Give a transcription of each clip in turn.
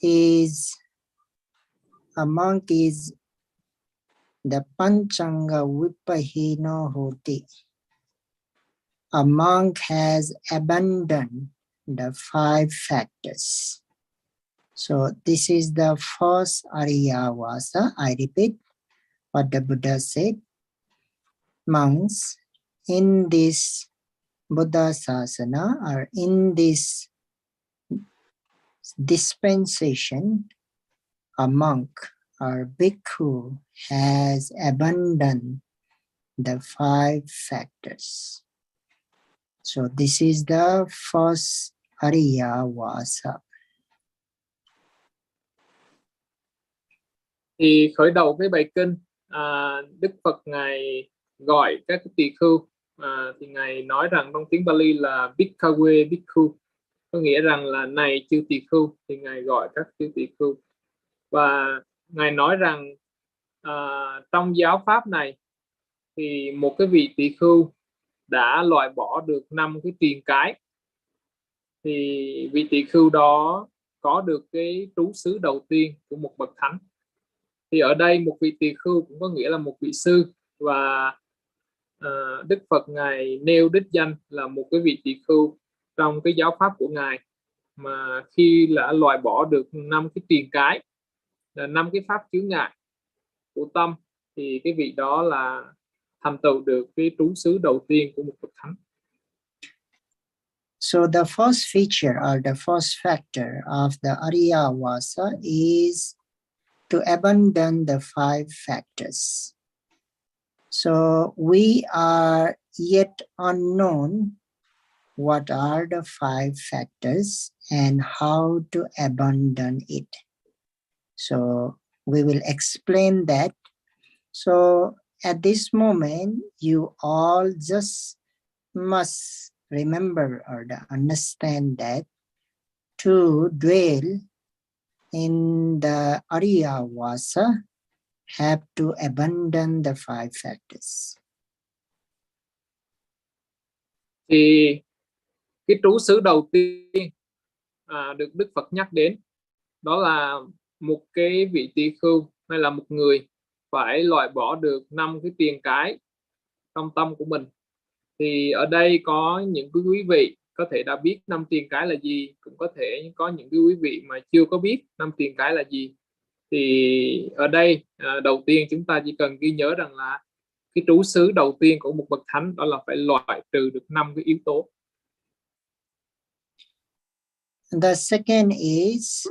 is a monk is the panchanga vipahino hoti. A monk has abandoned the 5 factors. So this is the first Ariyavasa. I repeat what the Buddha said. Monks, in this Buddha Sasana or in this dispensation, a monk or bhikkhu has abandoned the 5 factors. So this is the first Ariyavasa. Thì khởi đầu cái bài kinh, Đức Phật Ngài gọi các tỳ khưu, thì Ngài nói rằng trong tiếng Pali là Bhikkhawe Bhikkhu, có nghĩa rằng là này chư tỳ khưu, thì Ngài gọi các chư tỳ khưu. Và Ngài nói rằng trong giáo pháp này thì một cái vị tỳ khưu đã loại bỏ được 5 cái triền cái, thì vị tỳ khưu đó có được cái trú xứ đầu tiên của một bậc thánh. Thì ở đây một vị tỳ khưu cũng có nghĩa là một vị sư, và Đức Phật Ngài nêu đích danh là một cái vị tỳ khưu trong cái giáo pháp của Ngài mà khi đã loại bỏ được 5 cái triền cái, là 5 cái pháp chướng ngại của tâm, thì cái vị đó là thành tựu được cái trú xứ đầu tiên của một bậc thánh. So the first feature or the first factor of the Ariyavasa is to abandon the 5 factors. So we are yet unknown what are the 5 factors and how to abandon it. So we will explain that. So at this moment, you all just must remember or understand that to dwell in the Ariyavasa have to abandon the 5 factors. Thì cái trú xứ đầu tiên được Đức Phật nhắc đến, đó là một cái vị tỳ khưu hay là một người phải loại bỏ được 5 cái triền cái trong tâm của mình. Thì ở đây có những cái quý vị có thể đã biết 5 triền cái là gì, cũng có thể có những cái quý vị mà chưa có biết 5 triền cái là gì. Thì ở đây đầu tiên chúng ta chỉ cần ghi nhớ rằng là cái trú xứ đầu tiên của một bậc thánh đó là phải loại trừ được 5 cái yếu tố. The second is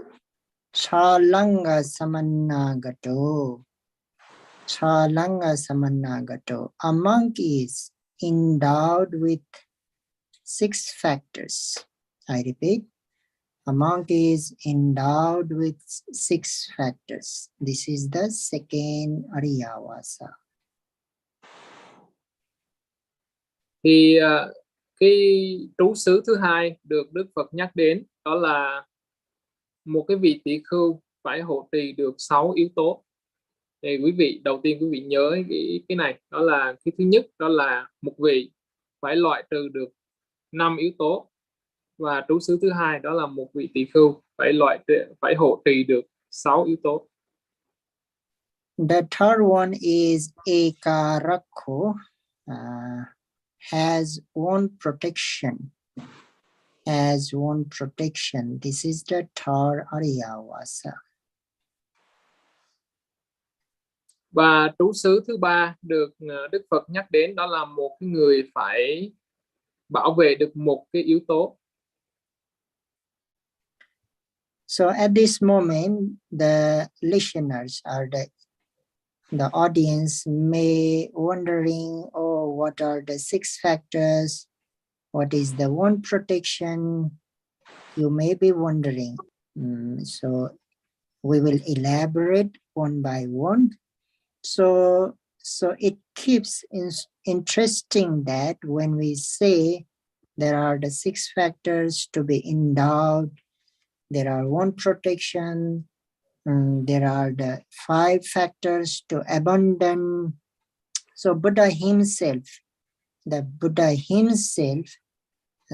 Chalanga Samannagato. Chalanga Samannagato. A monk is endowed with 6 factors. I repeat, a monk is endowed with 6 factors. This is the second Ariyavasa. Thì cái trú xứ thứ hai được Đức Phật nhắc đến đó là một cái vị tỳ khưu phải hộ trì được 6 yếu tố. Thì quý vị đầu tiên quý vị nhớ cái này, đó là cái thứ nhất đó là một vị phải loại trừ được 5 yếu tố, và trú xứ thứ hai đó là một vị tỳ khưu phải hộ trì được 6 yếu tố. The third one is Ekarakho, has one protection. Has one protection. This is the third Ariyavasa. Và trú xứ thứ ba được Đức Phật nhắc đến đó là một cái người phải bảo vệ được một cái yếu tố. So at this moment, the listeners or the audience may wondering, oh, what are the 6 factors? What is the one protection? You may be wondering. So we will elaborate one by one. So it keeps interesting that when we say there are the 6 factors to be endowed, there are one protection, there are the 5 factors to abandon. So Buddha himself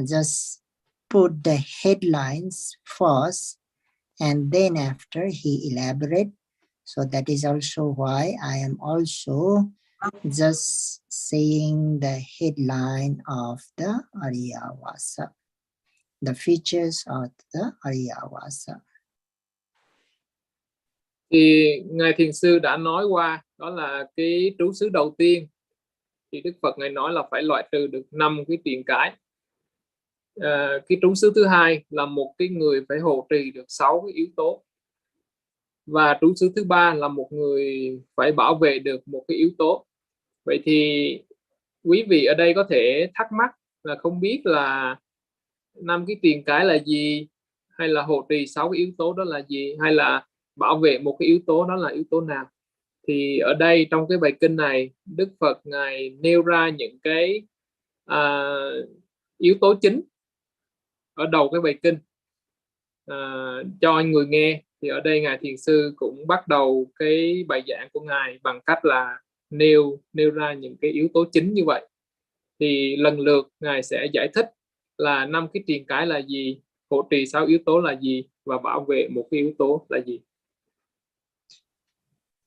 just put the headlines first And then after he elaborate. So that is also why I am also just saying the headline of the Ariyavasa, the features of the Ariyavasa. Thì ngài thiền sư đã nói qua, đó là cái trú xứ đầu tiên thì Đức Phật ngài nói là phải loại trừ được 5 cái tiền cái. Cái trú xứ thứ hai là một cái người phải hộ trì được 6 cái yếu tố, và trú xứ thứ ba là một người phải bảo vệ được một cái yếu tố. Vậy thì quý vị ở đây có thể thắc mắc là không biết là 5 cái tiền cái là gì, hay là hộ trì 6 cái yếu tố đó là gì, hay là bảo vệ một cái yếu tố đó là yếu tố nào. Thì ở đây trong cái bài kinh này, Đức Phật ngài nêu ra những cái yếu tố chính ở đầu cái bài kinh cho người nghe. Thì ở đây ngài thiền sư cũng bắt đầu cái bài giảng của ngài bằng cách là nêu ra những cái yếu tố chính như vậy. Thì lần lượt ngài sẽ giải thích là 5 cái tiền cái là gì, hộ trì 6 yếu tố là gì, và bảo vệ một cái yếu tố là gì.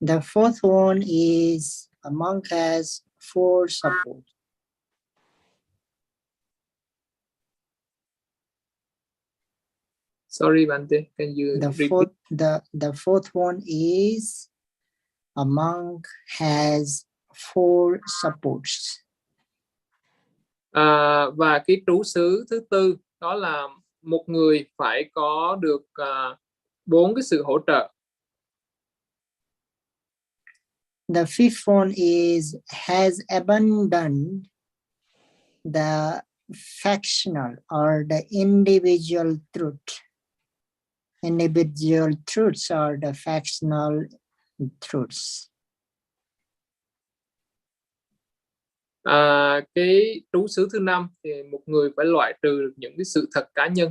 The fourth one is a monk has 4 supports. Sorry, Bante, can you repeat? The fourth one is a monk has 4 supports. Và cái trú xứ thứ tư đó là một người phải có được 4 cái sự hỗ trợ. The fifth one is has abandoned the factional or the individual truth. Individual truths or the factional truths. Cái trú xứ thứ năm thì một người phải loại trừ được những cái sự thật cá nhân.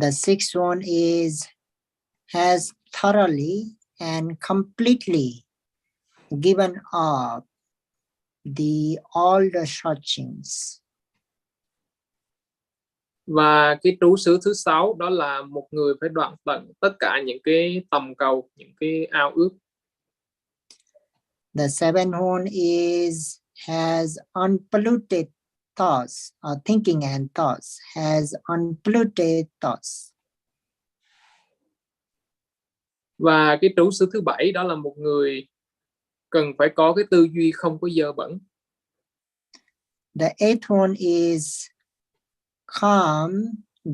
The sixth one is has thoroughly and completely given up all the searchings. Và cái trú xứ thứ 6 đó là một người phải đoạn tận tất cả những cái tầm cầu, những cái ao ước. The seventh one is has unpolluted thoughts, or thinking and thoughts, has unpolluted thoughts. Và cái trú xứ thứ 7 đó là một người cần phải có cái tư duy không có dơ bẩn. The eighth one is calm,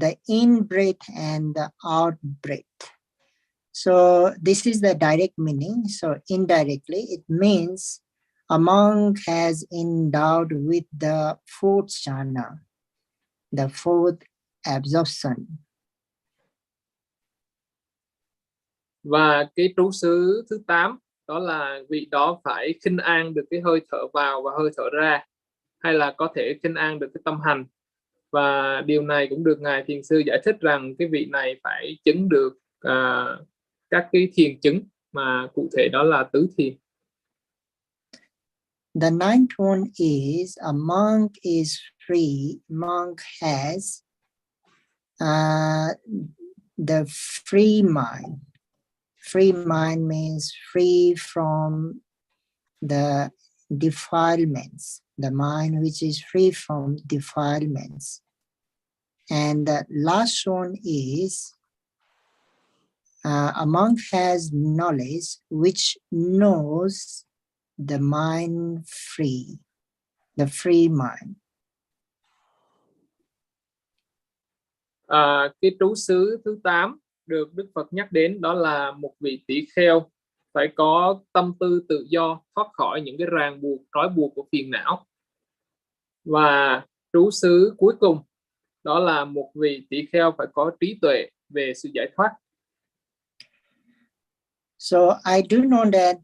the in-breath and the out-breath. So this is the direct meaning. So indirectly, it means a monk has endowed with the fourth jhana, the fourth absorption. Và cái trú xứ thứ 8 đó là vị đó phải khinh an được cái hơi thở vào và hơi thở ra, hay là có thể khinh an được cái tâm hành. Và điều này cũng được ngài thiền sư giải thích rằng cái vị này phải chứng được các cái thiền chứng, mà cụ thể đó là tứ thiền. The ninth one is a monk is free. Monk has the free mind. Free mind means free from the defilements. The mind which is free from defilements. And the last one is a monk has knowledge which knows the mind free, the free mind. Cái trú xứ thứ 8 được Đức Phật nhắc đến đó là một vị tỷ kheo phải có tâm tư tự do, thoát khỏi những cái ràng buộc, trói buộc của phiền não. Và trú xứ cuối cùng đó là một vị tỷ kheo phải có trí tuệ về sự giải thoát. So I do know that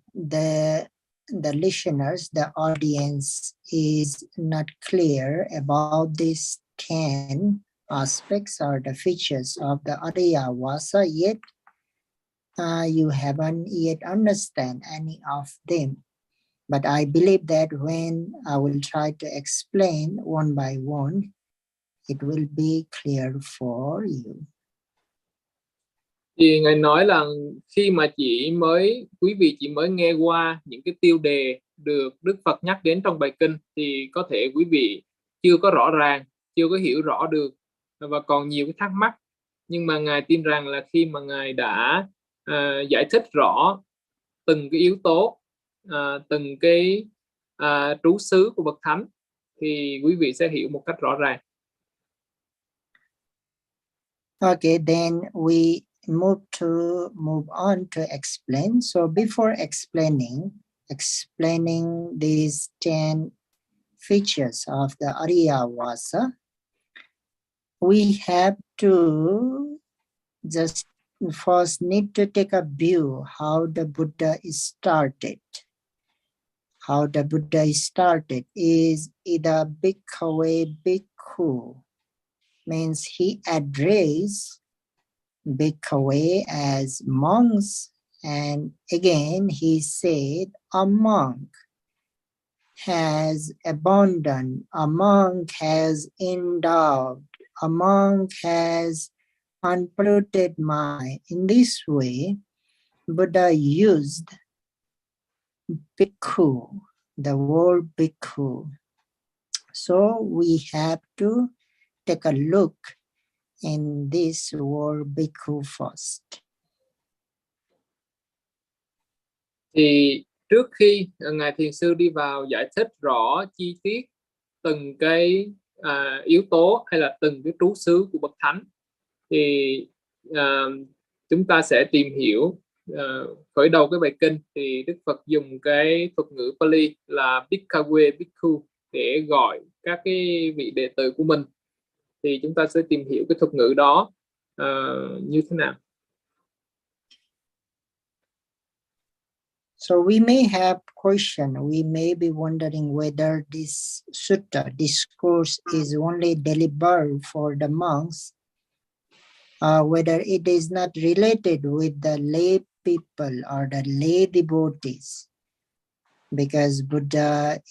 the listeners, the audience is not clear about these 10 aspects or the features of the Ariyavasa yet. You haven't yet understand any of them. But I believe that when I will try to explain one by one, it will be clear for you. Thì ngài nói là khi mà quý vị chỉ mới nghe qua những cái tiêu đề được Đức Phật nhắc đến trong bài kinh thì có thể quý vị chưa có rõ ràng, chưa có hiểu rõ được và còn nhiều cái thắc mắc. Nhưng mà ngài tin rằng là khi mà ngài đã giải thích rõ từng cái yếu tố, từng cái trú xứ của bậc thánh thì quý vị sẽ hiểu một cách rõ ràng. Okay, then we move on to explain. So before explaining these 10 features of the Ariyavasa, we have to just first need to take a view how the Buddha is started. How the Buddha is started is either bhikkhu, bhikkhu, means he addressed bhikkhu as monks, and again he said a monk has abundant, a monk has endowed, a monk has unpolluted mind. In this way, Buddha used bhikkhu, the word bhikkhu. So we have to take a look in this word bhikkhu first. Thì trước khi ngài thiền sư đi vào giải thích rõ chi tiết từng cái yếu tố hay là từng cái trú xứ của bậc thánh thì chúng ta sẽ tìm hiểu. Khởi đầu cái bài kinh thì Đức Phật dùng cái thuật ngữ Pali là bhikkhu, bhikkhu để gọi các cái vị đệ tử của mình. Thì chúng ta sẽ tìm hiểu cái thuật ngữ đó như thế nào. So we may have question, we may be wondering whether this sutta, discourse is only delivered for the monks, whether it is not related with the lay people or the lay devotees, because Buddha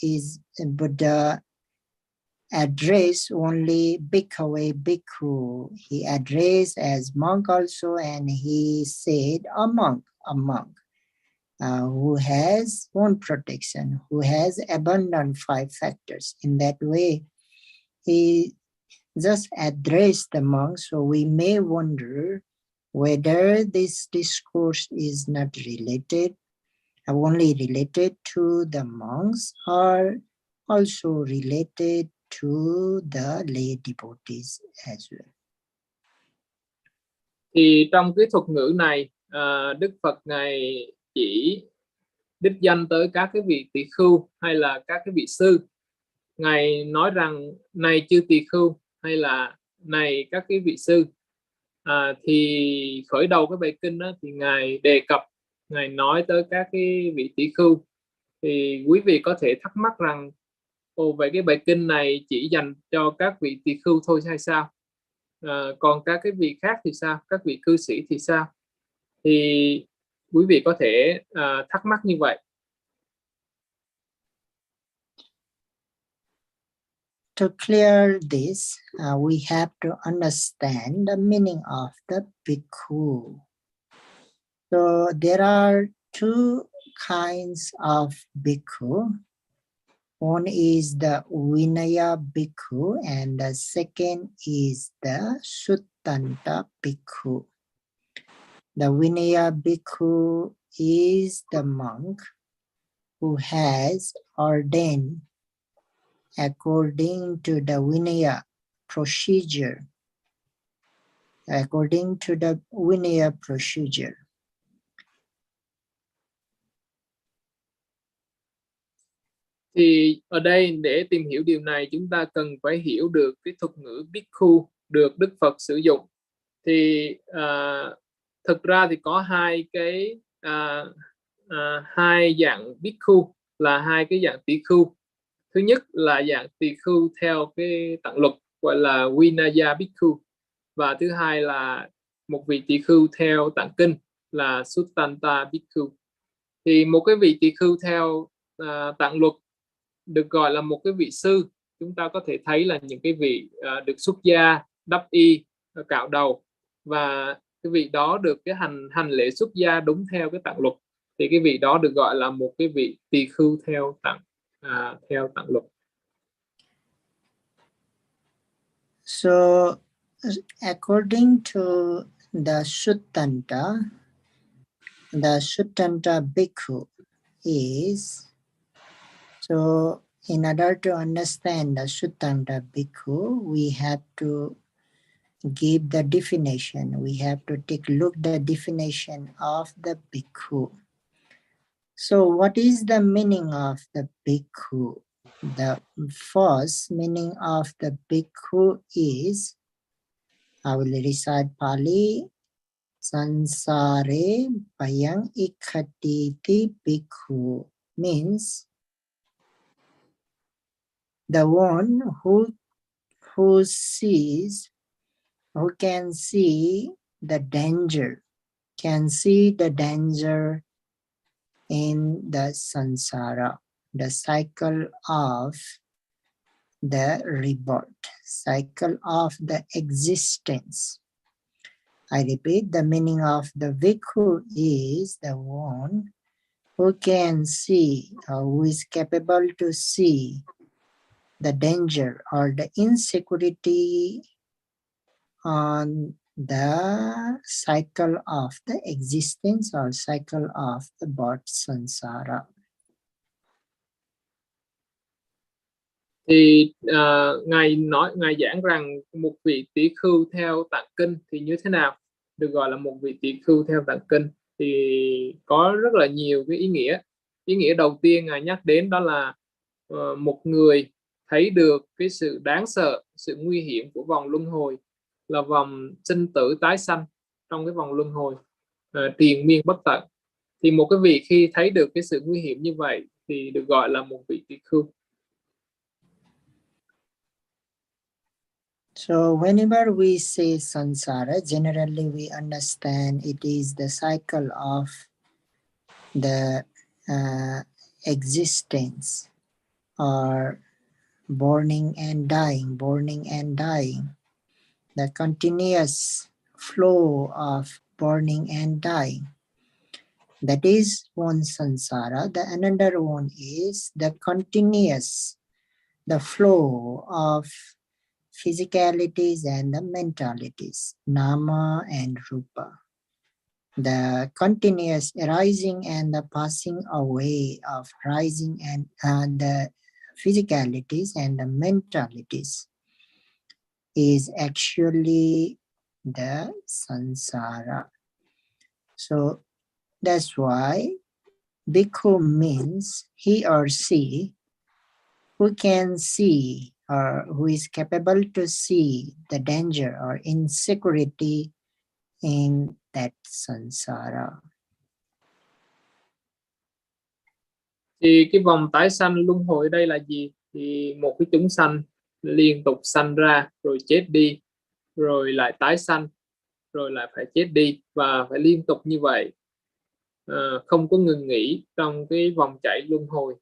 address only bhikkhu, bhikkhu. He addressed as monk also, and he said a monk. Who has own protection, who has abundant 5 factors. In that way, he just addressed the monks. So we may wonder whether this discourse is not related, only related to the monks, or also related to the lay devotees as well. Thì trong cái thuật ngữ này, Đức Phật ngài chỉ đích danh tới các cái vị tỳ khưu hay là các cái vị sư. Ngài nói rằng này chư tỳ khưu hay là này các cái vị sư. Thì khởi đầu cái bài kinh đó, thì ngài đề cập, ngài nói tới các cái vị tỳ khưu. Thì quý vị có thể thắc mắc rằng vậy cái bài kinh này chỉ dành cho các vị tỳ khưu thôi hay sao? Còn các cái vị khác thì sao? Các vị cư sĩ thì sao? Thì quý vị có thể thắc mắc như vậy. To clear this, we have to understand the meaning of the bhikkhu. So there are 2 kinds of bhikkhu. One is the Vinaya bhikkhu, and the second is the Suttanta bhikkhu. The Vinaya bhikkhu is the monk who has ordained according to the Vinaya procedure. According to the Vinaya procedure. Thì ở đây để tìm hiểu điều này, chúng ta cần phải hiểu được cái thuật ngữ bhikkhu được Đức Phật sử dụng. Thì thực ra thì có hai dạng bhikkhu, là 2 cái dạng tỳ khưu. Thứ nhất là dạng tỳ khưu theo cái tạng luật gọi là Vinaya bhikkhu, và thứ hai là một vị tỳ khưu theo tạng kinh là Suttanta bhikkhu. Thì một cái vị tỳ khưu theo tạng luật được gọi là một cái vị sư. Chúng ta có thể thấy là những cái vị được xuất gia, đắp y, cạo đầu, và cái cái vị đó được cái hành lễ xuất gia đúng theo cái tạng luật, thì cái vị đó được gọi là một cái vị tỳ khưu theo tạng luật. So according to the Suttanta Bhikkhu is, so in order to understand the Suttanta Bhikkhu, we have to give the definition. We have to take a look at the definition of the Bhikkhu. So what is the meaning of the Bhikkhu? The first meaning of the Bhikkhu is, I will recite Pali, Sansare Payang Ikhatiti Bhikkhu, means the one who can see the danger, in the samsara, the cycle of the rebirth, cycle of the existence. I repeat, the meaning of the Bhikkhu is the one who can see, or who is capable to see the danger or the insecurity on the cycle of the existence or cycle of the birth samsara. Thì ngài giảng rằng một vị tỷ khưu theo tạng kinh thì như thế nào, được gọi là một vị tỷ khưu theo tạng kinh, thì có rất là nhiều cái ý nghĩa. Ý nghĩa đầu tiên ngài nhắc đến đó là một người thấy được cái sự đáng sợ, sự nguy hiểm của vòng luân hồi, là vòng sinh tử tái sanh trong cái vòng luân hồi triền miên bất tận. Thì một cái vị khi thấy được cái sự nguy hiểm như vậy thì được gọi là một vị tỷ khưu. So whenever we say samsara, generally we understand it is the cycle of the existence, or born and dying, the continuous flow of burning and dying. That is one samsara. The another one is the continuous, the flow of physicalities and the mentalities, nama and rupa. The continuous arising and the passing away of rising and the physicalities and the mentalities is actually the samsara. So that's why Bhikkhu means he or she who can see, or who is capable to see the danger or insecurity in that samsara. Thì cái vòng tái sanh luân hồi ở đây là gì? Thì một cái chúng sanh liên tục sanh ra rồi chết đi, rồi lại tái sanh, rồi lại phải chết đi, và phải liên tục như vậy, không có ngừng nghỉ trong cái vòng chảy luân hồi,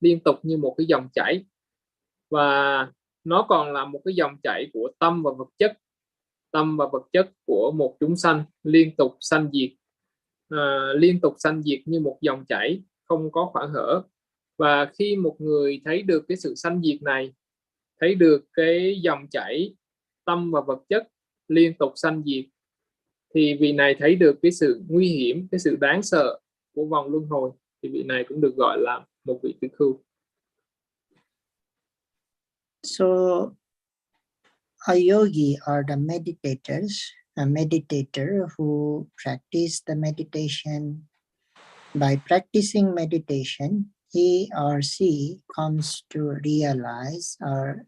liên tục như một cái dòng chảy. Và nó còn là một cái dòng chảy của tâm và vật chất. Tâm và vật chất của một chúng sanh liên tục sanh diệt như một dòng chảy, không có khoảng hở. Và khi một người thấy được cái sự sanh diệt này, thấy được cái dòng chảy tâm và vật chất liên tục sanh diệt, thì vị này thấy được cái sự nguy hiểm, cái sự đáng sợ của vòng luân hồi, thì vị này cũng được gọi là một vị tỷ khưu. So a yogi or the meditators, a meditator who practice the meditation, by practicing meditation, he or she comes to realize, or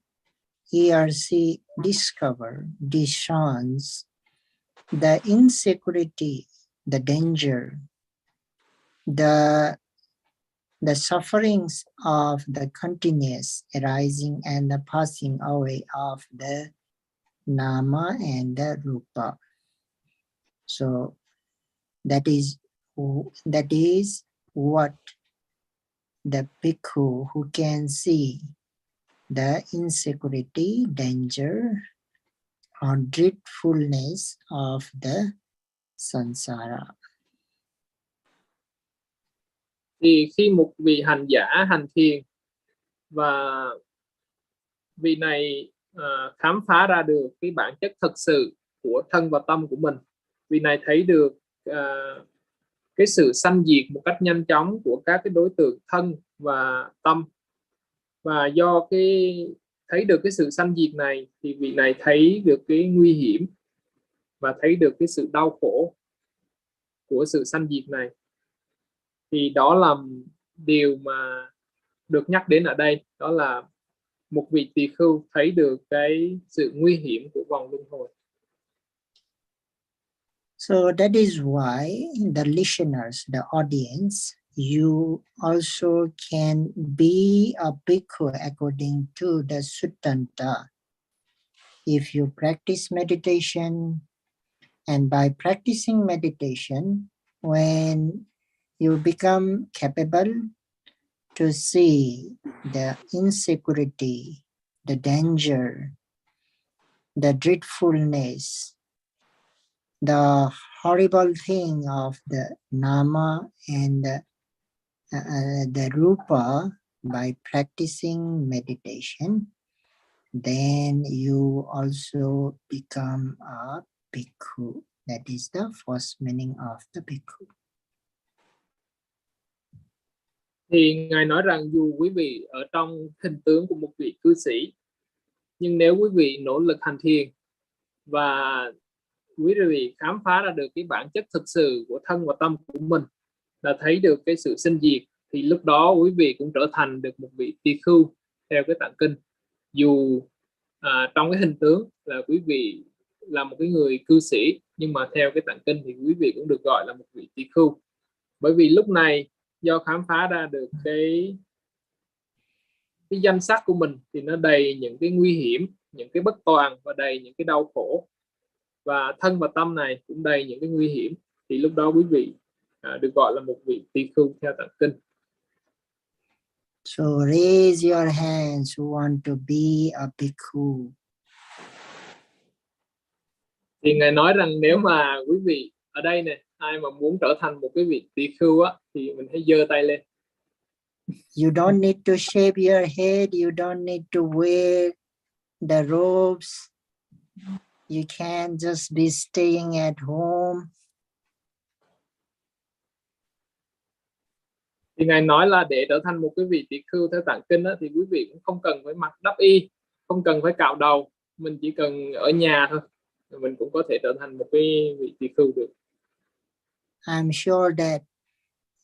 he or she discerns the insecurity, the danger, the sufferings of the continuous arising and the passing away of the nama and the rupa. So that is what the bhikkhu who can see the insecurity, danger, or dreadfulness of the sansara. Thì khi một vị hành giả hành thiền và vị này khám phá ra được cái bản chất thật sự của thân và tâm của mình, vị này thấy được cái sự sanh diệt một cách nhanh chóng của các cái đối tượng thân và tâm, và do cái thấy được cái sự sanh diệt này thì vị này thấy được cái nguy hiểm và thấy được cái sự đau khổ của sự sanh diệt này. Thì đó là điều mà được nhắc đến ở đây, đó là một vị tỳ khưu thấy được cái sự nguy hiểm của vòng luân hồi. So that is why the listeners, the audience, you also can be a bhikkhu according to the Suttanta. If you practice meditation, and by practicing meditation, when you become capable to see the insecurity, the danger, the dreadfulness, the horrible thing of the nama and the rupa by practicing meditation, then you also become a bhikkhu. That is the first meaning of the bhikkhu. Thì Ngài nói rằng dù quý vị ở trong hình tướng của một vị cư sĩ, nhưng nếu quý vị nỗ lực hành thiền và quý vị khám phá ra được cái bản chất thực sự của thân và tâm của mình, là thấy được cái sự sinh diệt, thì lúc đó quý vị cũng trở thành được một vị tỳ khưu theo cái tạng kinh. Dù trong cái hình tướng là quý vị là một cái người cư sĩ, nhưng mà theo cái tạng kinh thì quý vị cũng được gọi là một vị tỳ khưu. Bởi vì lúc này do khám phá ra được cái danh sắc của mình thì nó đầy những cái nguy hiểm, những cái bất toàn và đầy những cái đau khổ, và thân và tâm này cũng đầy những cái nguy hiểm, thì lúc đó quý vị được gọi là một vị tỳ khưu theo tạng kinh. So raise your hands who want to be a bhikkhu. Thì Ngài nói rằng nếu mà quý vị ở đây này, ai mà muốn trở thành một cái vị tỳ khưu á, thì mình hãy giơ tay lên. You don't need to shave your head. You don't need to wear the robes. You can just be staying at home. Thì Ngài nói là để trở thành một cái vị tỳ khưu theo tạng kinh á, thì quý vị cũng không cần phải mặc đắp y, không cần phải cạo đầu, mình chỉ cần ở nhà thôi, mình cũng có thể trở thành một cái vị tỳ khưu được. I'm sure that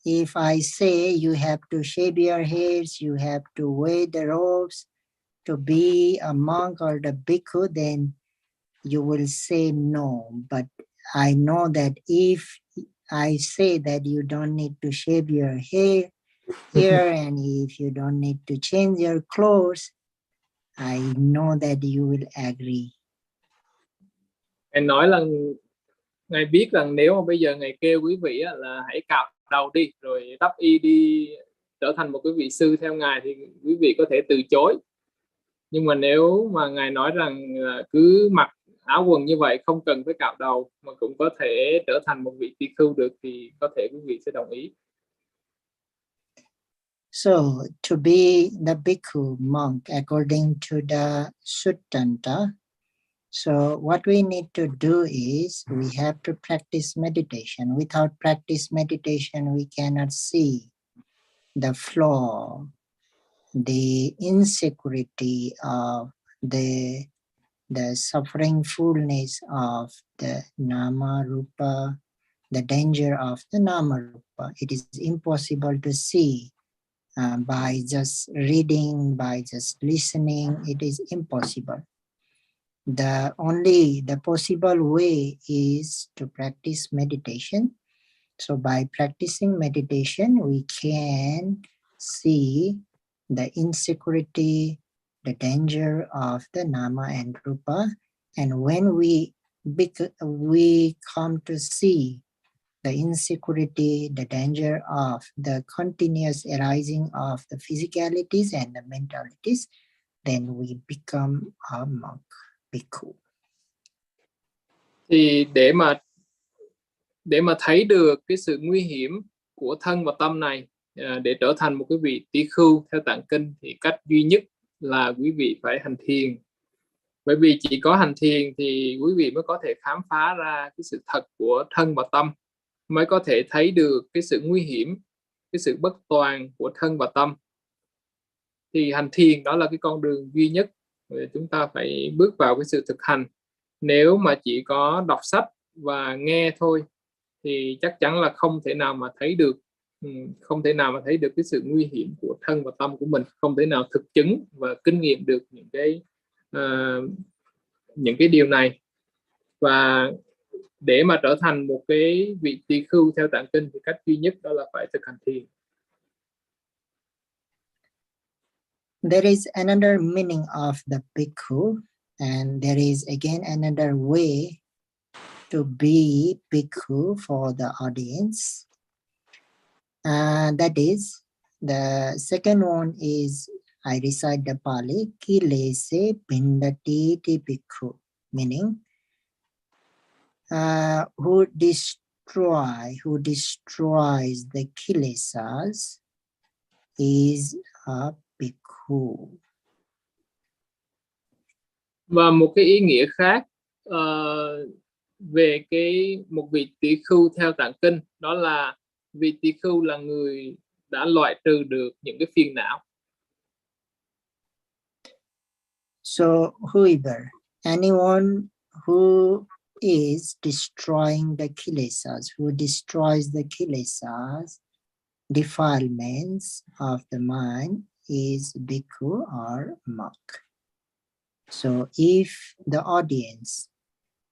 if I say you have to shave your heads, you have to wear the robes to be a monk or the bhikkhu, then you will say no. But I know that if I say that you don't need to shave your hair here and if you don't need to change your clothes, I know that you will agree. Ngài nói là Ngài biết rằng nếu mà bây giờ Ngài kêu quý vị á, là hãy cạo đầu đi rồi đắp y đi trở thành một cái vị sư theo Ngài, thì quý vị có thể từ chối. Nhưng mà nếu mà Ngài nói rằng cứ mặc áo quần như vậy, không cần phải cạo đầu mà cũng có thể trở thành một vị tỳ khưu được, thì có thể quý vị sẽ đồng ý. So to be the bhikkhu monk according to the Suttanta, so what we need to do is we have to practice meditation. Without practice meditation, we cannot see the flaw, the insecurity of the suffering fullness of the nama rupa, the danger of the nama rupa. It is impossible to see by just reading, by just listening. It is impossible. The possible way is to practice meditation. So by practicing meditation, we can see the insecurity, the danger of the nama and rupa. And when we come to see the insecurity, the danger of the continuous arising of the physicalities and the mentalities, then we become a monk, bhikkhu. Thì để mà để mà thấy được cái sự nguy hiểm của thân và tâm này, để trở thành một cái vị tỷ khưu theo tạng kinh, thì cách duy nhất là quý vị phải hành thiền. Bởi vì chỉ có hành thiền thì quý vị mới có thể khám phá ra cái sự thật của thân và tâm, mới có thể thấy được cái sự nguy hiểm, cái sự bất toàn của thân và tâm. Thì hành thiền đó là cái con đường duy nhất, chúng ta phải bước vào cái sự thực hành. Nếu mà chỉ có đọc sách và nghe thôi thì chắc chắn là không thể nào mà thấy được, cái sự nguy hiểm của thân và tâm của mình, không thể nào thực chứng và kinh nghiệm được những cái điều này. Và để mà trở thành một cái vị tỳ khưu theo tạng kinh thì cách duy nhất đó là phải thực hành thiền. There is another meaning of the bhikkhu, and there is again another way to be bhikkhu for the audience. That is, the second one is, I recite the Pali, kilese bindati ti bhikkhu, meaning who destroys the kilesas is a bhikkhu. Và một cái ý nghĩa khác về một vị tỷ khưu theo tạng kinh, đó là vị tỷ khưu là người đã loại trừ được những cái phiền não. So whoever, anyone who is destroying the kilesas, who destroys the kilesas, defilements of the mind, is bhikkhu or monk. So if the audience,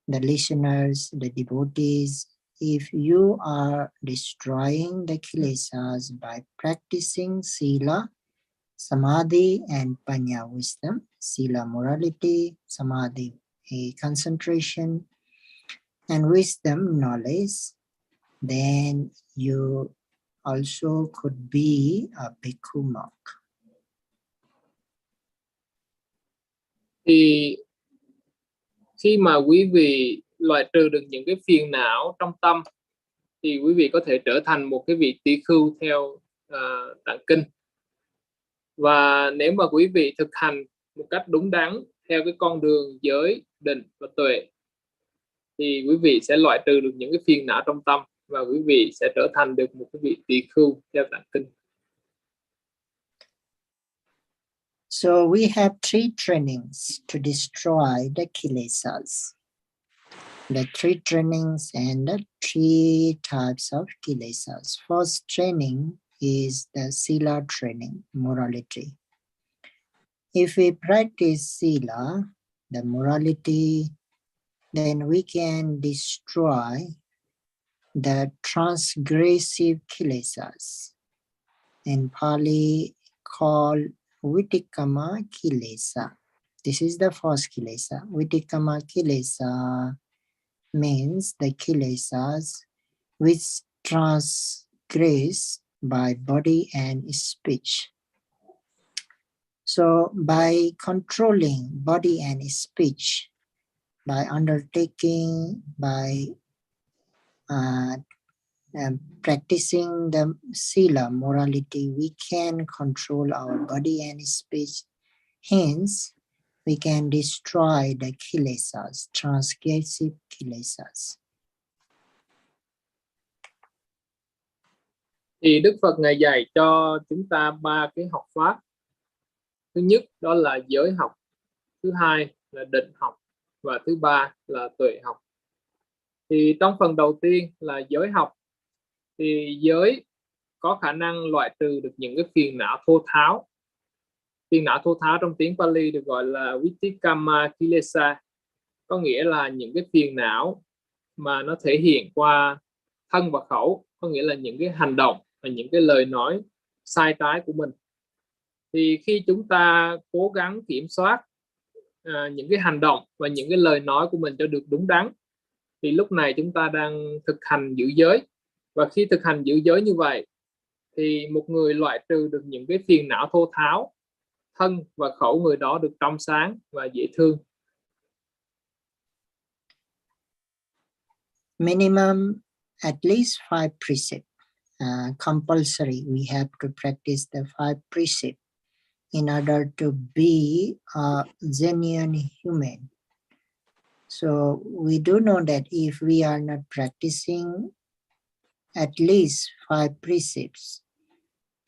the listeners, the devotees, if you are destroying the kilesas by practicing sila, samadhi and panya wisdom, sila morality, samadhi concentration, and wisdom knowledge, then you also could be a bhikkhu monk. Thì khi mà quý vị loại trừ được những cái phiền não trong tâm thì quý vị có thể trở thành một cái vị tỷ khưu theo tạng kinh. Và nếu mà quý vị thực hành một cách đúng đắn theo cái con đường giới, định và tuệ thì quý vị sẽ loại trừ được những cái phiền não trong tâm và quý vị sẽ trở thành được một cái vị tỷ khưu theo tạng kinh. So we have three trainings to destroy the kilesas. The three trainings and the three types of kilesas. First training is the sila training, morality. If we practice sila, the morality, then we can destroy the transgressive kilesas. In Pali called Vitikama kilesa. This is the first kilesa. Vitikama kilesa means the kilesas which transgress by body and speech. So by controlling body and speech, by undertaking, by practicing the sila, morality, we can control our body and speech. Hence, we can destroy the kilesas, transgressive kilesas. Thì Đức Phật Ngài dạy cho chúng ta 3 cái học pháp. Thứ nhất đó là giới học, thứ hai là định học và thứ ba là tuệ học. Thì trong phần đầu tiên là giới học thì giới có khả năng loại trừ được những cái phiền não thô tháo. Phiền não thô tháo trong tiếng Pali được gọi là Vitikama kilesa, có nghĩa là những cái phiền não mà nó thể hiện qua thân và khẩu, có nghĩa là những cái hành động và những cái lời nói sai trái của mình. Thì khi chúng ta cố gắng kiểm soát những cái hành động và những cái lời nói của mình cho được đúng đắn thì lúc này chúng ta đang thực hành giữ giới. Và khi thực hành giữ giới như vậy thì một người loại trừ được những cái phiền não thô tháo, thân và khẩu người đó được trong sáng và dễ thương. Minimum at least 5 precepts. Compulsory, we have to practice the 5 precepts in order to be a genuine human. So we do know that if we are not practicing at least 5 precepts,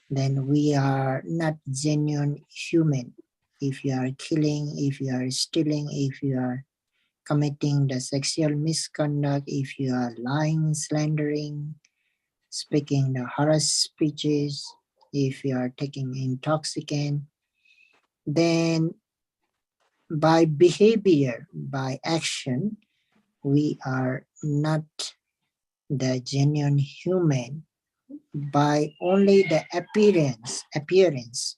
then we are not genuine human. If you are killing, if you are stealing, if you are committing the sexual misconduct, if you are lying, slandering, speaking the harsh speeches, if you are taking intoxicant, then by behavior, by action, we are not the genuine human. By only the appearance,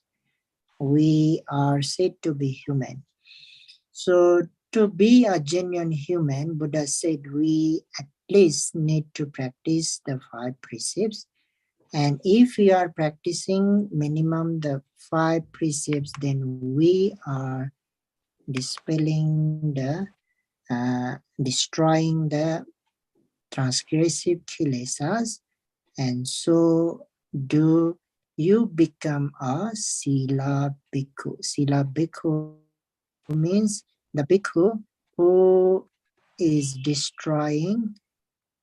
we are said to be human. So to be a genuine human, Buddha said we at least need to practice the 5 precepts. And if we are practicing minimum the 5 precepts, then we are dispelling the, destroying the transgressive kilesas, and so do you become a Sila Bhikkhu. Sila Bhikkhu means the Bhikkhu who is destroying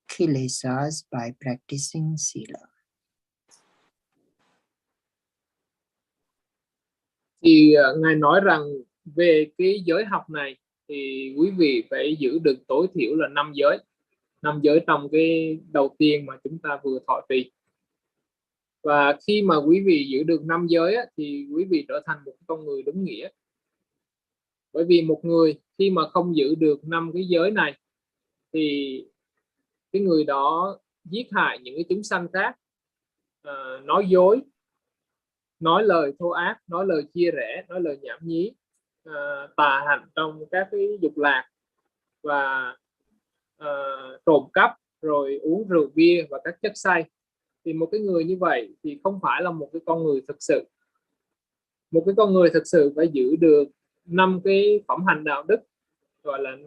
kilesas by practicing Sila. Thì Ngài nói rằng về cái giới học này thì quý vị phải giữ được tối thiểu là 5 giới. 5 giới trong cái đầu tiên mà chúng ta vừa thọ trì. Và khi mà quý vị giữ được 5 giới á, thì quý vị trở thành một con người đúng nghĩa. Bởi vì một người khi mà không giữ được 5 cái giới này thì cái người đó giết hại những cái chúng sanh khác, nói dối, nói lời thô ác, nói lời chia rẽ, nói lời nhảm nhí, tà hạnh trong các cái dục lạc, và trộm cắp, rồi uống rượu bia và các chất say. Thì một cái người như vậy thì không phải là một cái con người thực sự. Một cái con người thực sự phải giữ được 5 cái phẩm hành đạo đức, gọi là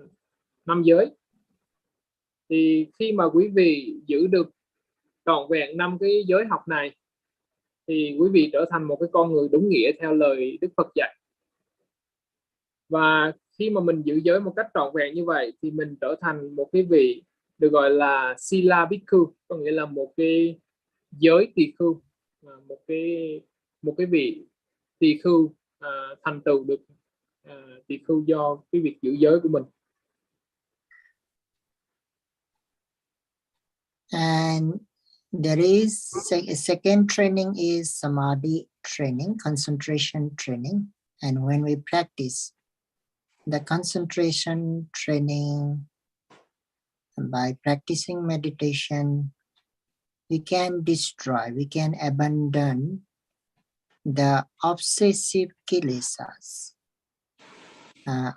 5 giới. Thì khi mà quý vị giữ được trọn vẹn 5 cái giới học này thì quý vị trở thành một cái con người đúng nghĩa theo lời Đức Phật dạy. Và khi mà mình giữ giới một cách trọn vẹn như vậy thì mình trở thành một cái vị được gọi là Sila Bhikkhu, có nghĩa là một cái giới tỳ khưu, một cái vị tỳ khưu thành tựu được tỳ khưu do cái việc giữ giới của mình. And there is second training is samadhi training, concentration training. And when we practice the concentration training by practicing meditation, we can destroy, we can abandon the obsessive kilesas.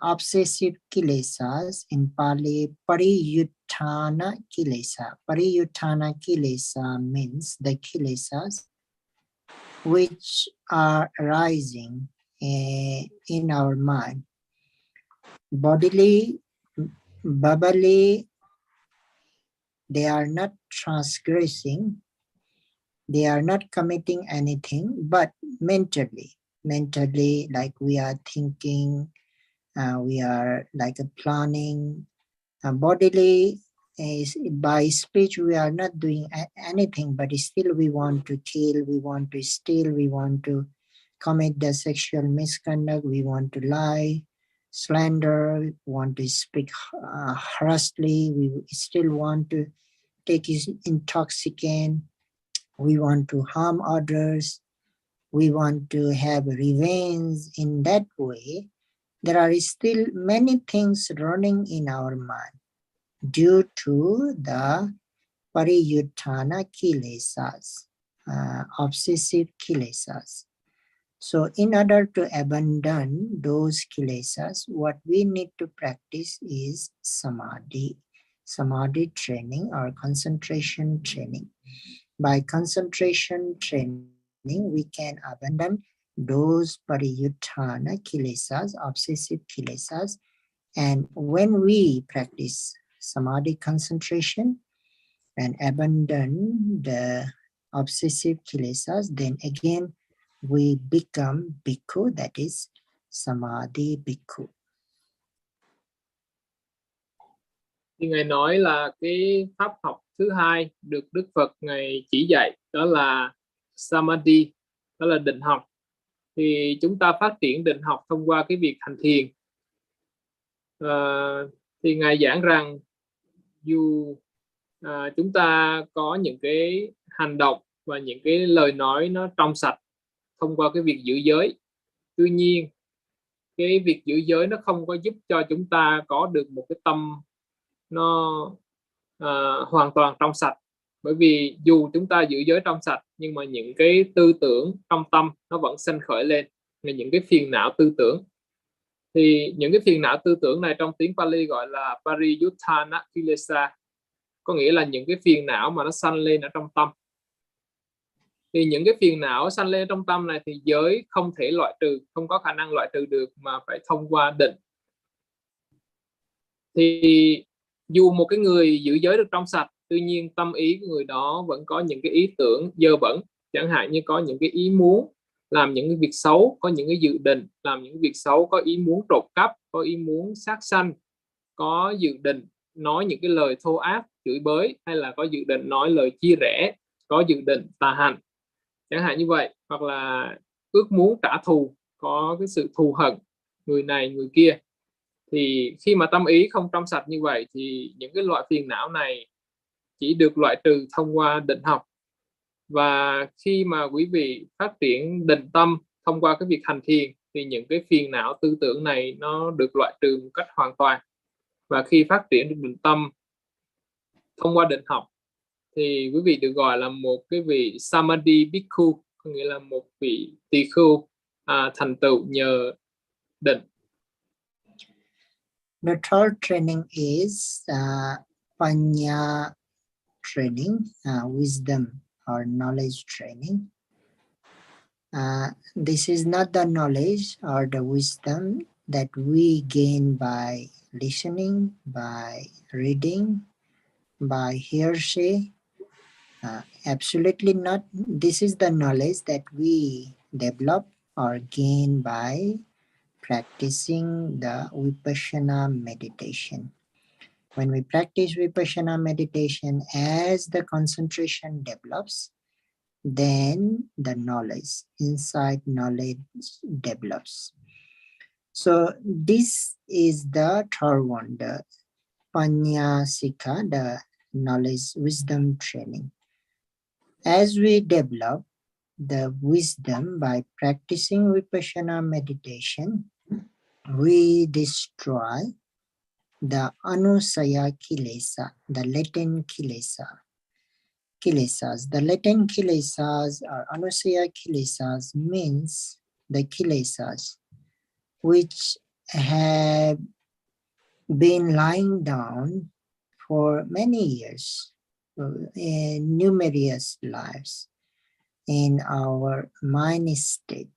Obsessive kilesas in Pali, pariyuttana kilesa. Pariyuttana kilesa means the kilesas which are arising in our mind. Bodily, verbally, they are not transgressing, they are not committing anything, but mentally, like we are thinking, we are like planning. Bodily, by speech, we are not doing anything, but still we want to kill, we want to steal, we want to commit the sexual misconduct, we want to lie, slander, we want to speak harshly, we still want to take intoxicant, we want to harm others, we want to have revenge. In that way, there are still many things running in our mind due to the pariyuttana kilesas, obsessive kilesas. So in order to abandon those kilesas, what we need to practice is samadhi training or concentration training. By concentration training, we can abandon those pariyuttana kilesas, obsessive kilesas. And when we practice samadhi concentration, and abandon the obsessive kilesas, then again we become bhikkhu, that is samadhi bhikkhu. Thì Ngài nói là cái pháp học thứ hai được Đức Phật Ngài chỉ dạy đó là samadhi, đó là định học. Thì chúng ta phát triển định học thông qua cái việc hành thiền. Thì Ngài giảng rằng dù chúng ta có những cái hành động và những cái lời nói nó trong sạch thông qua cái việc giữ giới, tuy nhiên cái việc giữ giới nó không có giúp cho chúng ta có được một cái tâm nó hoàn toàn trong sạch. Bởi vì dù chúng ta giữ giới trong sạch nhưng mà những cái tư tưởng trong tâm nó vẫn sanh khởi lên, là những cái phiền não tư tưởng. Thì những cái phiền não tư tưởng này trong tiếng Pali gọi là pariyuttana kilesa, có nghĩa là những cái phiền não mà nó sanh lên ở trong tâm. Thì những cái phiền não sanh lên trong tâm này thì giới không thể loại trừ, không có khả năng loại trừ được, mà phải thông qua định. Thì dù một cái người giữ giới được trong sạch, tuy nhiên tâm ý của người đó vẫn có những cái ý tưởng dơ bẩn, chẳng hạn như có những cái ý muốn làm những cái việc xấu, có những cái dự định làm những việc xấu, có ý muốn trộm cắp, có ý muốn sát sanh, có dự định nói những cái lời thô ác, chửi bới, hay là có dự định nói lời chia rẽ, có dự định tà hành, chẳng hạn như vậy. Hoặc là ước muốn trả thù, có cái sự thù hận người này người kia. Thì khi mà tâm ý không trong sạch như vậy thì những cái loại phiền não này chỉ được loại trừ thông qua định học. Và khi mà quý vị phát triển định tâm thông qua cái việc hành thiền thì những cái phiền não tư tưởng này nó được loại trừ một cách hoàn toàn. Và khi phát triển được định tâm thông qua định học thì quý vị được gọi là một cái vị samadhi bhikkhu, có nghĩa là một vị tỳ khưu thành tựu nhờ định. The third training is panya training, wisdom or knowledge training. This is not the knowledge or the wisdom that we gain by listening, by reading, by hearsay. Absolutely not. This is the knowledge that we develop or gain by practicing the vipassana meditation. When we practice vipassana meditation, as the concentration develops, then the knowledge, inside knowledge develops. So this is the third one, the panya sikha, the knowledge wisdom training. As we develop the wisdom by practicing vipassana meditation, we destroy the anusaya kilesa, the latent kilesas. The latent kilesas or anusaya kilesas means the kilesas which have been lying down for many years, in numerous lives in our mind state,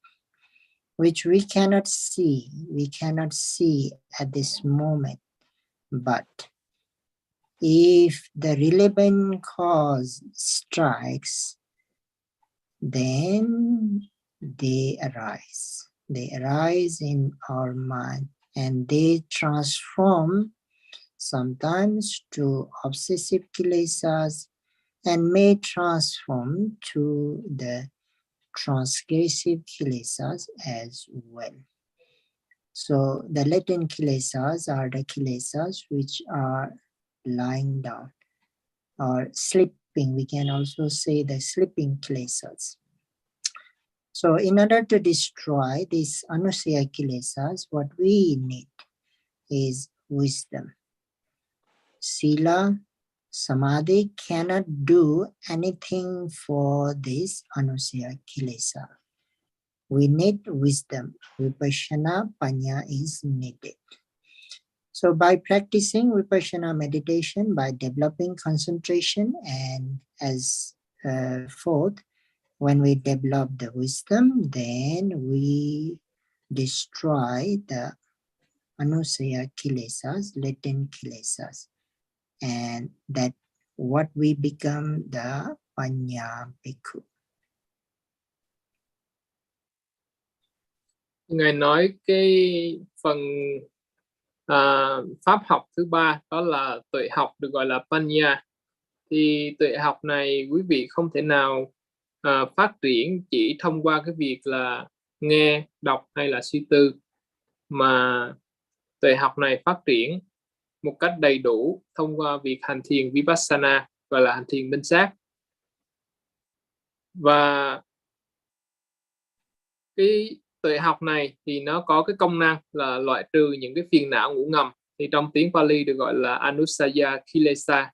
which we cannot see at this moment. But if the relevant cause strikes, then they arise. They arise in our mind and they transform sometimes to obsessive kilesas and may transform to the transgressive kilesas as well. So the latent kilesas are the kilesas which are lying down or sleeping. We can also say the sleeping kilesas. So in order to destroy these anusaya kilesas, what we need is wisdom. Sila, samadhi cannot do anything for this anusaya kilesa. We need wisdom. Vipassana panya is needed. So by practicing vipassana meditation, by developing concentration, and as fourth, when we develop the wisdom, then we destroy the anusaya kilesas, latent kilesas, and that what we become the Panya Bhikkhu. Ngài nói cái phần pháp học thứ ba, đó là tuệ học, được gọi là Panya. Thì tuệ học này quý vị không thể nào phát triển chỉ thông qua cái việc là nghe, đọc hay là suy tư, mà tuệ học này phát triển một cách đầy đủ thông qua việc hành thiền Vipassana, gọi là hành thiền minh sát. Và cái tuệ học này thì nó có cái công năng là loại trừ những cái phiền não ngủ ngầm. Thì trong tiếng Pali được gọi là Anusaya Kilesa,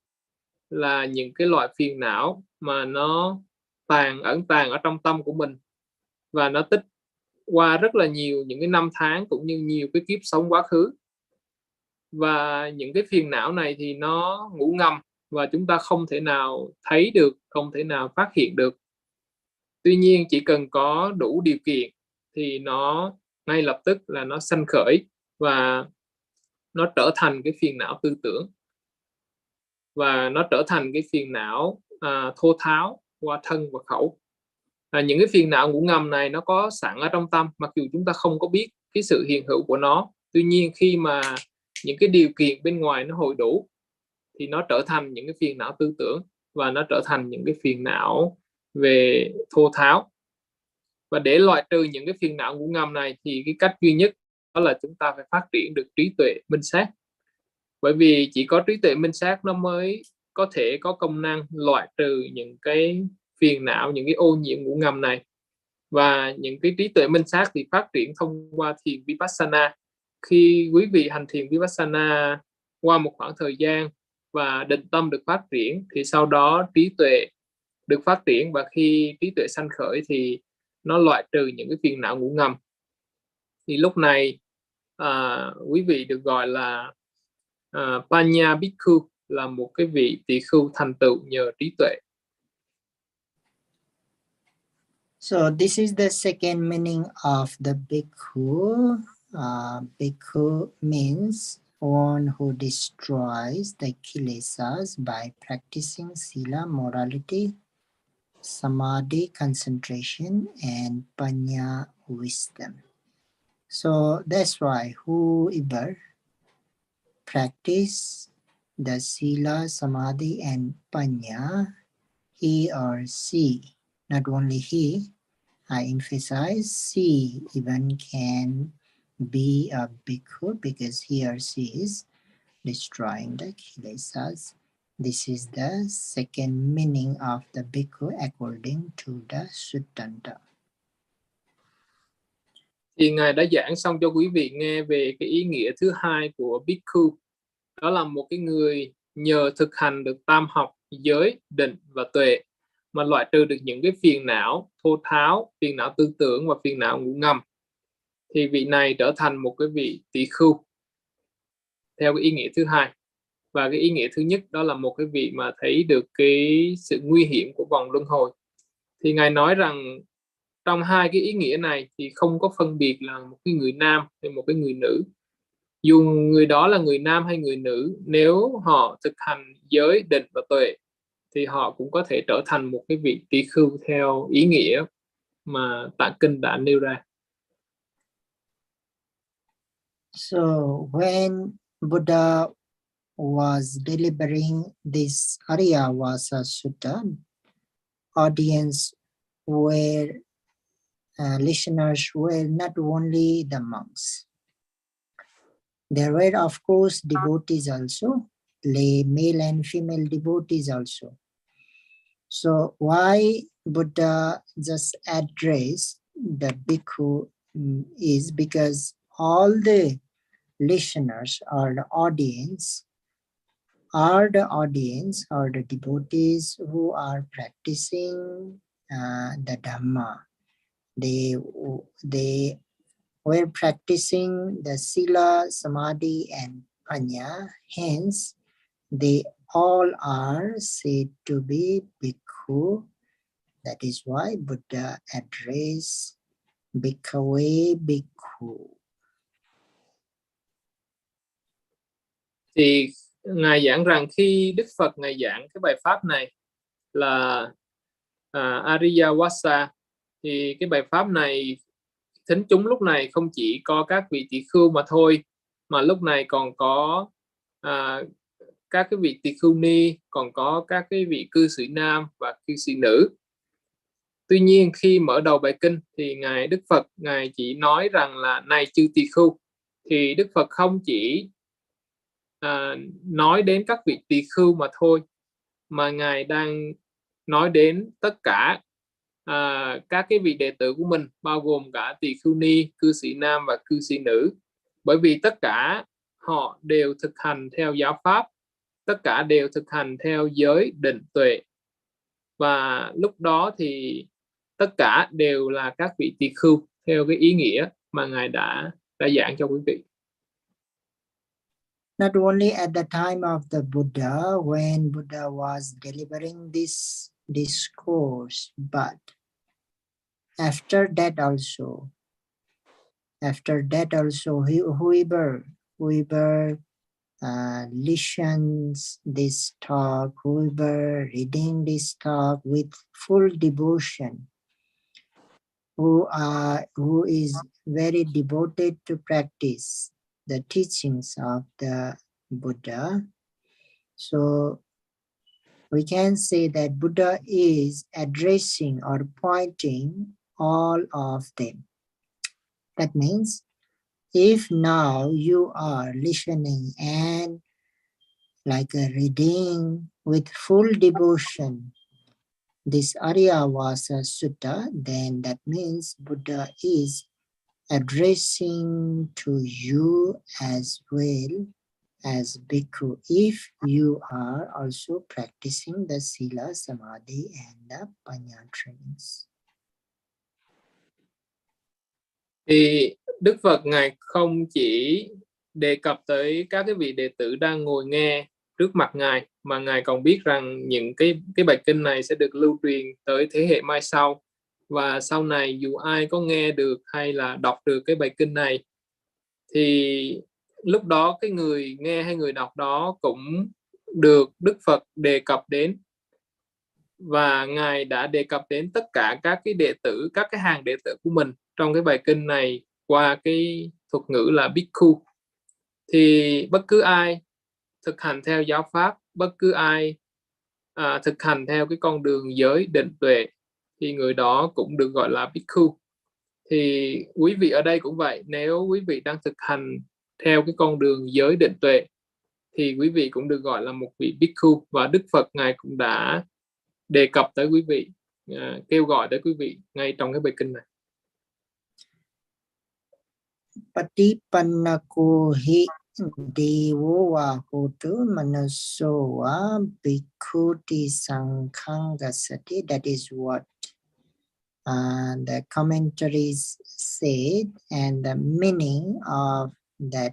là những cái loại phiền não mà nó ẩn tàng ở trong tâm của mình, và nó tích qua rất là nhiều những cái năm tháng cũng như nhiều cái kiếp sống quá khứ. Và những cái phiền não này thì nó ngủ ngầm và chúng ta không thể nào thấy được, không thể nào phát hiện được. Tuy nhiên chỉ cần có đủ điều kiện thì nó ngay lập tức là nó sanh khởi và nó trở thành cái phiền não tư tưởng, và nó trở thành cái phiền não thô tháo qua thân và khẩu. Những cái phiền não ngủ ngầm này nó có sẵn ở trong tâm, mặc dù chúng ta không có biết cái sự hiện hữu của nó. Tuy nhiên khi mà những cái điều kiện bên ngoài nó hội đủ thì nó trở thành những cái phiền não tư tưởng, và nó trở thành những cái phiền não về thô tháo. Và để loại trừ những cái phiền não ngủ ngầm này thì cái cách duy nhất đó là chúng ta phải phát triển được trí tuệ minh sát. Bởi vì chỉ có trí tuệ minh sát nó mới có thể có công năng loại trừ những cái phiền não, những cái ô nhiễm ngủ ngầm này. Và những cái trí tuệ minh sát thì phát triển thông qua thiền Vipassana. Khi quý vị hành thiền Vipassana qua một khoảng thời gian và định tâm được phát triển, thì sau đó trí tuệ được phát triển, và khi trí tuệ sanh khởi thì nó loại trừ những cái phiền não ngủ ngầm. Thì lúc này quý vị được gọi là Panya Bhikkhu, là một cái vị tỳ khưu thành tựu nhờ trí tuệ. So this is the second meaning of the bhikkhu. Bhikkhu means one who destroys the kilesas by practicing sila, morality, samadhi, concentration, and panya, wisdom. So that's why whoever practice the sila, samadhi, and panya, he or she, not only he, I emphasize she even can be a bhikkhu because he or she is destroying the kilesas. This is the second meaning of the bhikkhu according to the Suttanta. Thì Ngài đã giảng xong cho quý vị nghe về cái ý nghĩa thứ hai của bhikkhu. Đó là một cái người nhờ thực hành được tam học, giới, định và tuệ mà loại trừ được những cái phiền não thô tháo, phiền não tư tưởng và phiền não ngủ ngầm. Thì vị này trở thành một cái vị tỳ khưu theo cái ý nghĩa thứ hai. Và cái ý nghĩa thứ nhất đó là một cái vị mà thấy được cái sự nguy hiểm của vòng luân hồi. Thì Ngài nói rằng trong hai cái ý nghĩa này thì không có phân biệt là một cái người nam hay một cái người nữ. Dù người đó là người nam hay người nữ, nếu họ thực hành giới, định và tuệ thì họ cũng có thể trở thành một cái vị tỳ khưu theo ý nghĩa mà Tạng Kinh đã nêu ra. So when Buddha was delivering this Arya-vasa Sutta, audience were listeners were not only the monks. There were, of course, devotees also, lay male and female devotees also. So why Buddha just addressed the bhikkhu is because all the listeners or the audience are the devotees who are practicing the Dhamma. They were practicing the Sila, Samadhi, and Panya. Hence, they all are said to be bhikkhu. That is why Buddha addressed bhikkhave bhikkhu. Thì Ngài giảng rằng khi Đức Phật Ngài giảng cái bài pháp này là Ariyawasa, thì cái bài pháp này thính chúng lúc này không chỉ có các vị tỳ khưu mà thôi, mà lúc này còn có các cái vị tỳ khưu ni, còn có các cái vị cư sĩ nam và cư sĩ nữ. Tuy nhiên khi mở đầu bài kinh thì ngài Đức Phật Ngài chỉ nói rằng là này chư tỳ khưu, thì Đức Phật không chỉ nói đến các vị tỳ khưu mà thôi, mà ngài đang nói đến tất cả các cái vị đệ tử của mình, bao gồm cả tỳ khưu ni, cư sĩ nam và cư sĩ nữ, bởi vì tất cả họ đều thực hành theo giáo pháp, tất cả đều thực hành theo giới định tuệ, và lúc đó thì tất cả đều là các vị tỳ khưu theo cái ý nghĩa mà ngài đã giảng cho quý vị. Not only at the time of the Buddha, when Buddha was delivering this discourse, but after that also, whoever listens this talk, whoever reading this talk with full devotion, who is very devoted to practice the teachings of the Buddha. So we can say that Buddha is addressing or pointing all of them. That means if now you are listening and like a reading with full devotion this Ariyawasa Sutta, then that means Buddha is addressing to you as well as bhikkhu, if you are also practicing the Sila, Samadhi and the Panya trainings. Thì Đức Phật Ngài không chỉ đề cập tới các cái vị đệ tử đang ngồi nghe trước mặt Ngài, mà Ngài còn biết rằng những cái bài kinh này sẽ được lưu truyền tới thế hệ mai sau, và sau này dù ai có nghe được hay là đọc được cái bài kinh này thì lúc đó cái người nghe hay người đọc đó cũng được Đức Phật đề cập đến, và Ngài đã đề cập đến tất cả các cái đệ tử, các cái hàng đệ tử của mình trong cái bài kinh này qua cái thuật ngữ là bhikkhu. Thì bất cứ ai thực hành theo giáo pháp, bất cứ ai thực hành theo cái con đường giới định tuệ thì người đó cũng được gọi là bhikkhu. Thì quý vị ở đây cũng vậy, nếu quý vị đang thực hành theo cái con đường giới định tuệ thì quý vị cũng được gọi là một vị bhikkhu, và Đức Phật Ngài cũng đã đề cập tới quý vị, kêu gọi tới quý vị ngay trong cái bài kinh này. Patipannako hi devo va hotu manaso va bhikkhuti sanghang gasati. That is what the commentaries said, and the meaning of that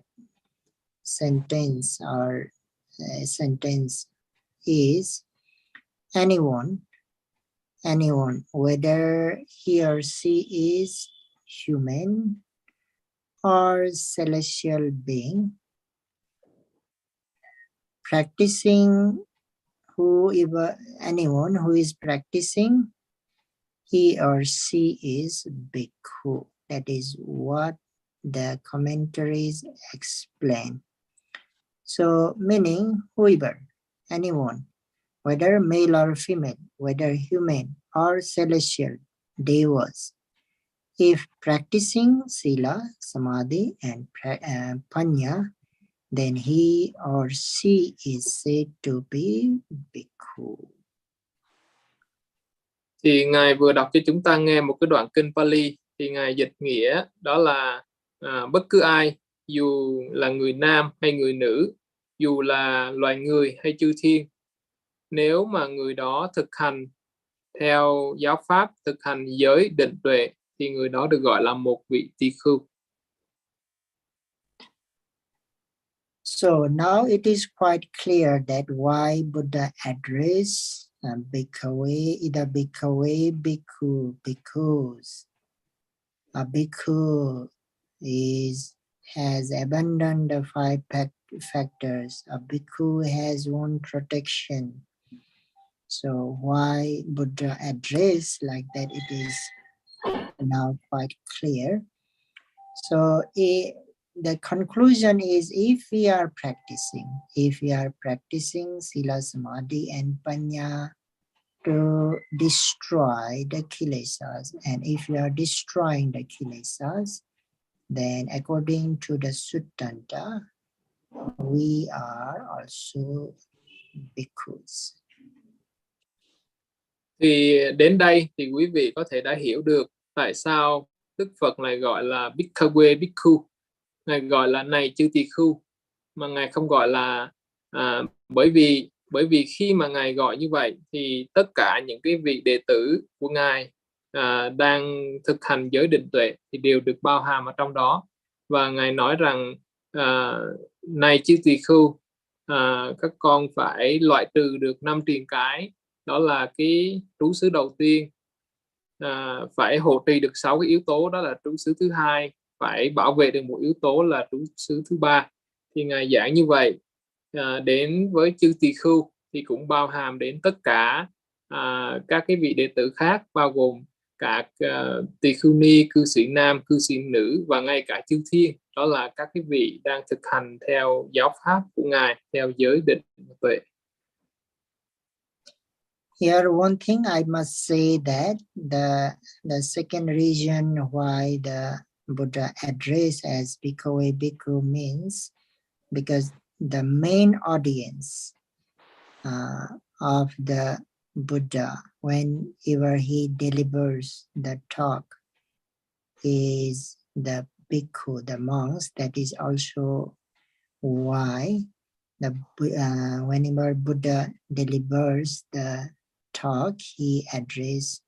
sentence or sentence is anyone, whether he or she is human or celestial being, practicing, anyone who is practicing, he or she is bhikkhu. That is what the commentaries explain. So meaning whoever, anyone, whether male or female, whether human or celestial, devas, if practicing Sila, Samadhi and Panya, then he or she is said to be bhikkhu. Thì Ngài vừa đọc cho chúng ta nghe một cái đoạn kinh Pali, thì Ngài dịch nghĩa đó là bất cứ ai, dù là người nam hay người nữ, dù là loài người hay chư thiên, nếu mà người đó thực hành theo giáo pháp, thực hành giới định tuệ thì người đó được gọi là một vị tỳ khưu. So now it is quite clear that why Buddha addressed bhikkhave, either bhikkhave, bhikkhu, bhikkhus. A bhikkhu is has abandoned the 5 factors, a bhikkhu has won protection. So why Buddha addressed like that, it is now quite clear. So the conclusion is, if we are practicing Sila, Samadhi and Panya to destroy the kilesas, and if we are destroying the kilesas, then according to the Suttanta, we are also bhikkhus. Thì đến đây thì quý vị có thể đã hiểu được tại sao Đức Phật lại gọi là Bhikkhawe Bhikkhu. Ngài gọi là này chư tỳ khưu, mà Ngài không gọi là bởi vì khi mà Ngài gọi như vậy thì tất cả những cái vị đệ tử của Ngài đang thực hành giới định tuệ thì đều được bao hàm ở trong đó. Và Ngài nói rằng này chư tỳ khưu, các con phải loại trừ được 5 triền cái, đó là cái trú xứ đầu tiên, phải hộ trì được 6 cái yếu tố, đó là trú xứ thứ hai, phải bảo vệ được một yếu tố là trú xứ thứ ba. Thì Ngài giảng như vậy đến với chư tỳ khưu thì cũng bao hàm đến tất cả các cái vị đệ tử khác, bao gồm các tỳ khưu ni, cư sĩ nam, cư sĩ nữ và ngay cả chư thiên, đó là các cái vị đang thực hành theo giáo pháp của Ngài, theo giới định tuệ. Here, one thing I must say that the second reason why the Buddha address as Bhikkhawe Bhikkhu means because the main audience of the Buddha, whenever he delivers the talk, is the bhikkhu, the monks. That is also why whenever Buddha delivers the talk, he addressed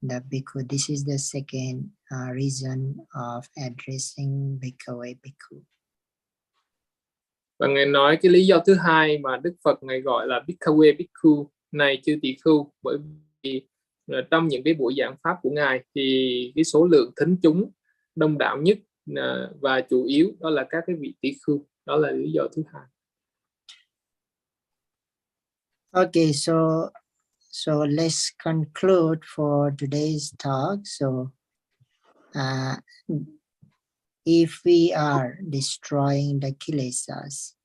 the bhikkhu. This is the second reason of addressing Bhikkhawe Bhikkhu. Và Ngài nói cái lý do thứ hai mà Đức Phật Ngài gọi là Bhikkhawe Bhikkhu, này chư tỳ khưu, bởi vì trong những cái buổi giảng pháp của Ngài thì cái số lượng thính chúng đông đảo nhất và chủ yếu đó là các cái vị tỷ khưu. Đó là lý do thứ hai. Okay, so let's conclude for today's talk. So if we are destroying the kilesas,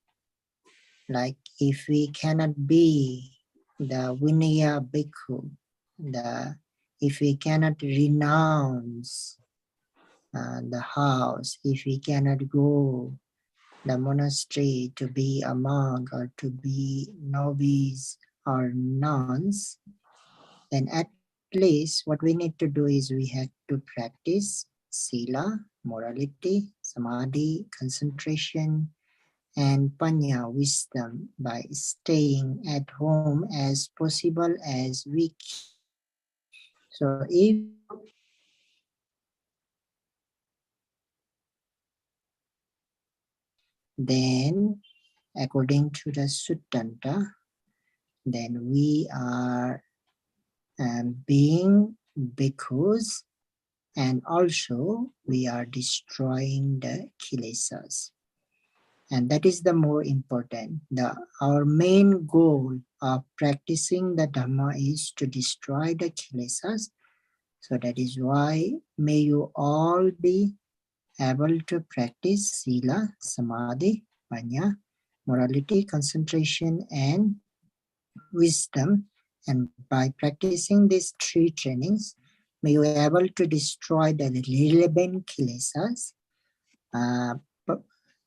like if we cannot be the Vinaya Bhikkhu, if we cannot renounce the house, if we cannot go the monastery to be a monk or to be novice or nuns, then at least what we need to do is we have to practice sila, morality, samadhi, concentration, and panya, wisdom, by staying at home as possible as we can. So if then according to the Suttanta, then we are being bhikkhus, and also we are destroying the kilesas. And that is the more important. Our main goal of practicing the Dhamma is to destroy the kilesas. So that is why may you all be able to practice sila, samadhi, panya, morality, concentration, and wisdom. And by practicing these 3 trainings, may you be able to destroy the relevant kilesas,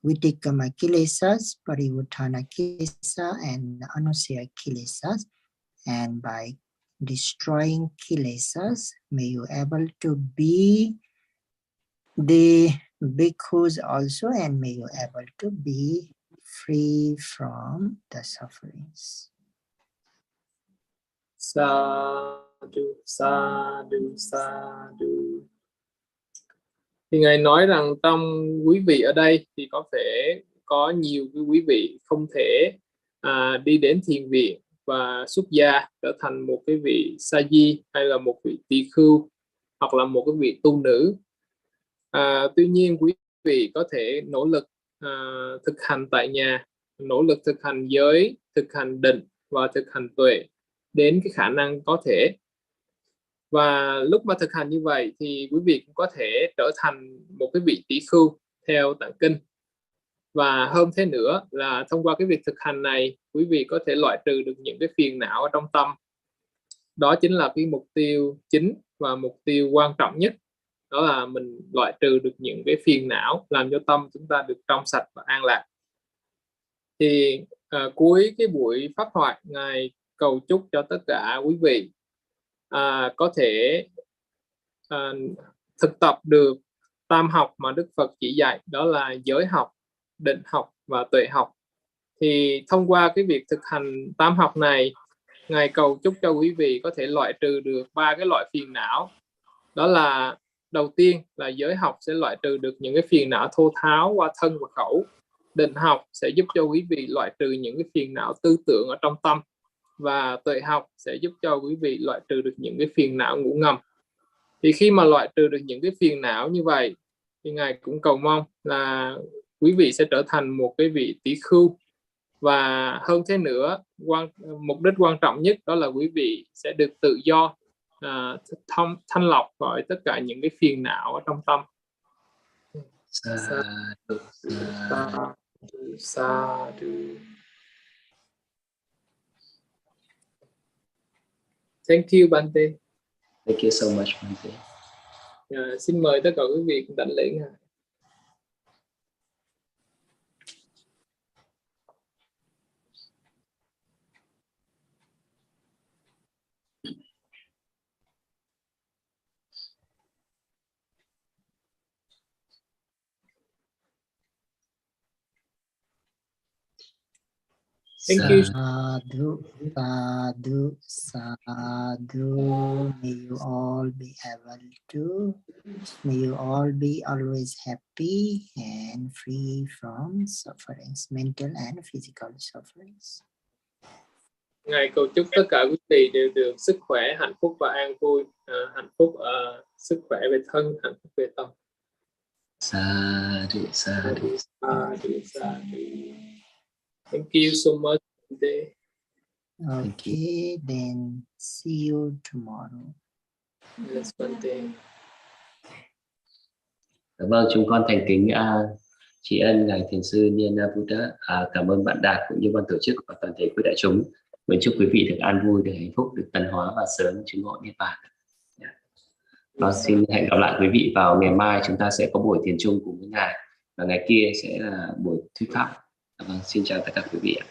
Vitikama kilesas, Parivutthana kilesa, and Anusaya kilesas. And by destroying kilesas, may you able to be the bhikkhus also, and may you able to be free from the sufferings. Sadhu, sadhu, sadhu. Thì Ngài nói rằng trong quý vị ở đây thì có thể có nhiều cái quý vị không thể đi đến thiền viện và xuất gia trở thành một cái vị sa di hay là một vị tỳ khưu hoặc là một cái vị tu nữ. Tuy nhiên quý vị có thể nỗ lực thực hành tại nhà, nỗ lực thực hành giới, thực hành định và thực hành tuệ đến cái khả năng có thể. Và lúc mà thực hành như vậy thì quý vị cũng có thể trở thành một cái vị tỷ khưu theo tạng kinh. Và hơn thế nữa là thông qua cái việc thực hành này, quý vị có thể loại trừ được những cái phiền não ở trong tâm. Đó chính là cái mục tiêu chính và mục tiêu quan trọng nhất. Đó là mình loại trừ được những cái phiền não, làm cho tâm chúng ta được trong sạch và an lạc. Thì cuối cái buổi pháp thoại, Ngài cầu chúc cho tất cả quý vị có thể thực tập được tam học mà Đức Phật chỉ dạy, đó là giới học, định học và tuệ học. Thì thông qua cái việc thực hành tam học này, Ngài cầu chúc cho quý vị có thể loại trừ được 3 cái loại phiền não. Đó là đầu tiên là giới học sẽ loại trừ được những cái phiền não thô tháo qua thân và khẩu. Định học sẽ giúp cho quý vị loại trừ những cái phiền não tư tưởng ở trong tâm. Và tuệ học sẽ giúp cho quý vị loại trừ được những cái phiền não ngủ ngầm. Thì khi mà loại trừ được những cái phiền não như vậy thì Ngài cũng cầu mong là quý vị sẽ trở thành một cái vị tỷ khưu. Và hơn thế nữa, mục đích quan trọng nhất đó là quý vị sẽ được tự do thanh lọc khỏi tất cả những cái phiền não ở trong tâm. Sadhu. Thank you, Bante. Thank you so much, Bante. Xin mời tất cả quý vị cùng đảnh lễ Ngài. Thank you. Sadhu, sadhu, sadhu. May you all be able to, may you all be always happy and free from sufferings, mental and physical sufferings. Ngài cầu chúc tất cả quý vị đều được sức khỏe, hạnh phúc và an vui. Hạnh phúc, sức khỏe về thân, hạnh phúc về tâm. Sadhu, sadhu, sadhu, sadhu. Thank you so much today. Okay, then see you tomorrow. Yes, Bante. Vâng, chúng con thành kính tri ân Ngài Thiền sư Nyanavudha. Cảm ơn bạn Đạt cũng như ban tổ chức và toàn thể quý đại chúng. Nguyện chúc quý vị được an vui, được hạnh phúc, được tấn hóa và sớm chứng ngộ niết bàn. Xin hẹn gặp lại quý vị vào ngày mai, chúng ta sẽ có buổi thiền chung cùng với Ngài, và ngày kia sẽ là buổi thuyết pháp. Vâng, xin chào tất cả quý vị ạ.